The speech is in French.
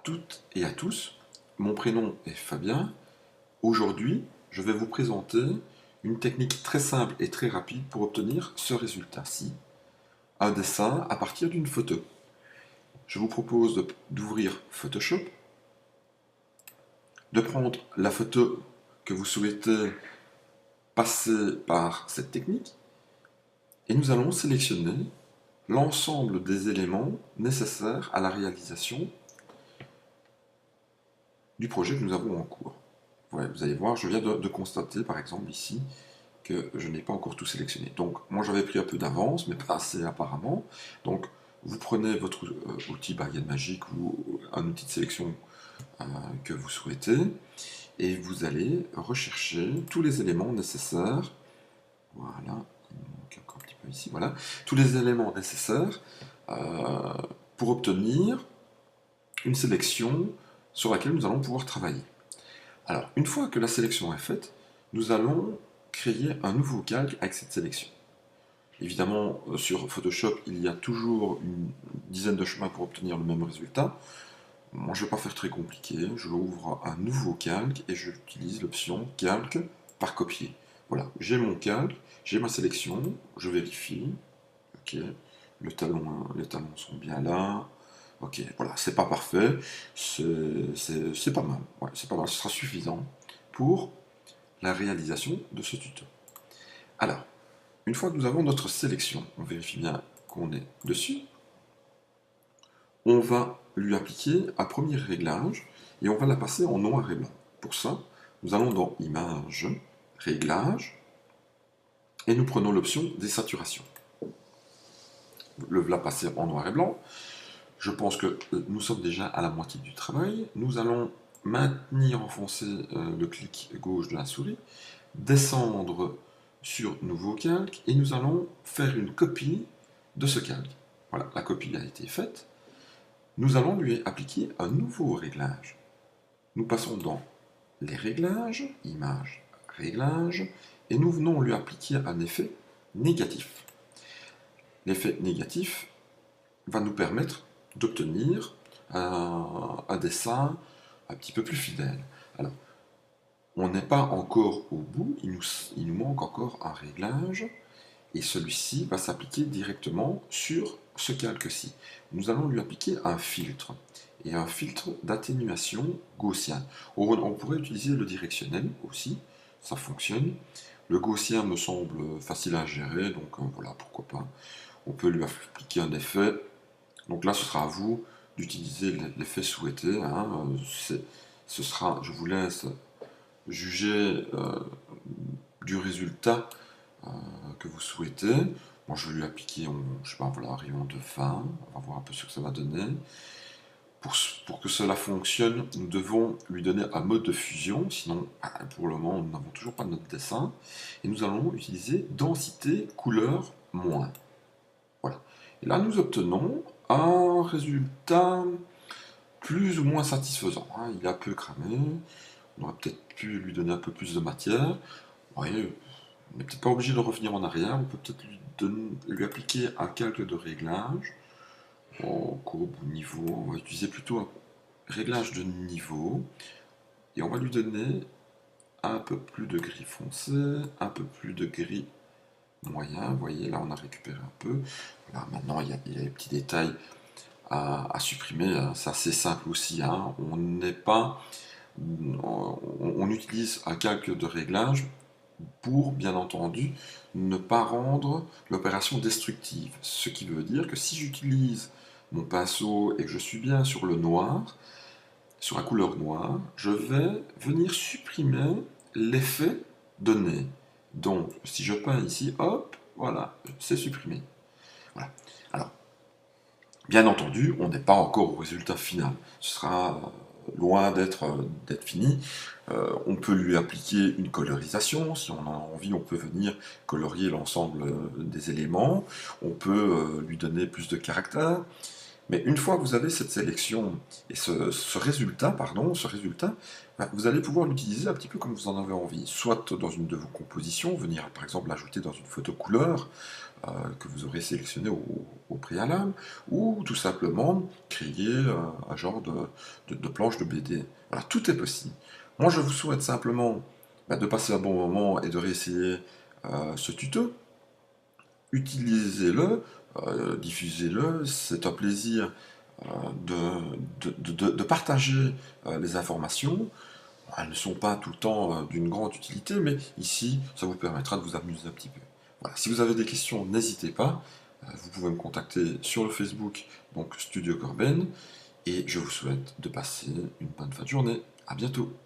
toutes et à tous, mon prénom est Fabien. Aujourd'hui, je vais vous présenter une technique très simple et très rapide pour obtenir ce résultat-ci, un dessin à partir d'une photo. Je vous propose d'ouvrir Photoshop, de prendre la photo que vous souhaitez passer par cette technique, et nous allons sélectionner l'ensemble des éléments nécessaires à la réalisation du projet que nous avons en cours. Ouais, vous allez voir, je viens de constater par exemple ici que je n'ai pas encore tout sélectionné. Donc moi j'avais pris un peu d'avance, mais pas assez apparemment. Donc vous prenez votre outil baguette magique ou un outil de sélection que vous souhaitez, et vous allez rechercher tous les éléments nécessaires. Voilà, il manque encore un petit peu ici, voilà. Tous les éléments nécessaires pour obtenir une sélection sur laquelle nous allons pouvoir travailler. Alors, une fois que la sélection est faite, nous allons créer un nouveau calque avec cette sélection. Évidemment, sur Photoshop, il y a toujours une dizaine de chemins pour obtenir le même résultat. Moi, je ne vais pas faire très compliqué. Je ouvre un nouveau calque et j'utilise l'option calque par copier. Voilà, j'ai mon calque, j'ai ma sélection, je vérifie. Ok, les talons sont bien là. Ok, voilà, c'est pas parfait, c'est pas mal. Ouais, c'est pas mal, ce sera suffisant pour la réalisation de ce tuto. Alors, une fois que nous avons notre sélection, on vérifie bien qu'on est dessus, on va lui appliquer un premier réglage et on va la passer en noir et blanc. Pour ça, nous allons dans Images, Réglages, et nous prenons l'option Désaturation. La passer en noir et blanc. Je pense que nous sommes déjà à la moitié du travail. Nous allons maintenir enfoncé le clic gauche de la souris, descendre sur Nouveau calque, et nous allons faire une copie de ce calque. Voilà, la copie a été faite. Nous allons lui appliquer un nouveau réglage. Nous passons dans les réglages, Images, Réglages, et nous venons lui appliquer un effet négatif. L'effet négatif va nous permettre d'obtenir un dessin un petit peu plus fidèle. Alors, on n'est pas encore au bout, il nous manque encore un réglage, et celui-ci va s'appliquer directement sur ce calque-ci. Nous allons lui appliquer un filtre, et un filtre d'atténuation gaussien. On pourrait utiliser le directionnel aussi, ça fonctionne. Le gaussien me semble facile à gérer, donc voilà, pourquoi pas. On peut lui appliquer un effet. Donc là, ce sera à vous d'utiliser l'effet souhaité. Hein. Ce sera, je vous laisse juger du résultat que vous souhaitez. Moi, je vais lui appliquer, je sais pas, voilà, un rayon de 20. On va voir un peu ce que ça va donner. Pour que cela fonctionne, nous devons lui donner un mode de fusion, sinon, pour le moment, nous n'avons toujours pas notre dessin. Et nous allons utiliser densité couleur moins. Voilà. Et là, nous obtenons un résultat plus ou moins satisfaisant. Hein. Il est un peu cramé. On aurait peut-être pu lui donner un peu plus de matière. Vous voyez, on n'est peut-être pas obligé de revenir en arrière. On peut peut-être lui appliquer un calque de réglage. Courbe ou niveau. On va utiliser plutôt un réglage de niveau. Et on va lui donner un peu plus de gris foncé, un peu plus de gris moyen. Vous voyez, là, on a récupéré un peu. Là, maintenant, il y a des petits détails à supprimer. C'est assez simple aussi. Hein. On utilise un calque de réglage pour, bien entendu, ne pas rendre l'opération destructive. Ce qui veut dire que si j'utilise mon pinceau et que je suis bien sur le noir, sur la couleur noire, je vais venir supprimer l'effet donné. Donc, si je peins ici, hop, voilà, c'est supprimé. Voilà. Alors, bien entendu, on n'est pas encore au résultat final. Ce sera loin d'être fini. On peut lui appliquer une colorisation. Si on a envie, on peut venir colorier l'ensemble des éléments. On peut lui donner plus de caractère. Mais une fois que vous avez cette sélection et ce résultat, bah, vous allez pouvoir l'utiliser un petit peu comme vous en avez envie. Soit dans une de vos compositions, venir par exemple l'ajouter dans une photo couleur que vous aurez sélectionnée au préalable, ou tout simplement créer un genre de planche de BD. Voilà, tout est possible. Moi, je vous souhaite simplement bah, de passer un bon moment et de réessayer ce tuto. Utilisez-le, diffusez-le, c'est un plaisir de partager les informations. Elles ne sont pas tout le temps d'une grande utilité, mais ici, ça vous permettra de vous amuser un petit peu. Voilà. Si vous avez des questions, n'hésitez pas. Vous pouvez me contacter sur le Facebook, donc Studio Corben, et je vous souhaite de passer une bonne fin de journée. À bientôt.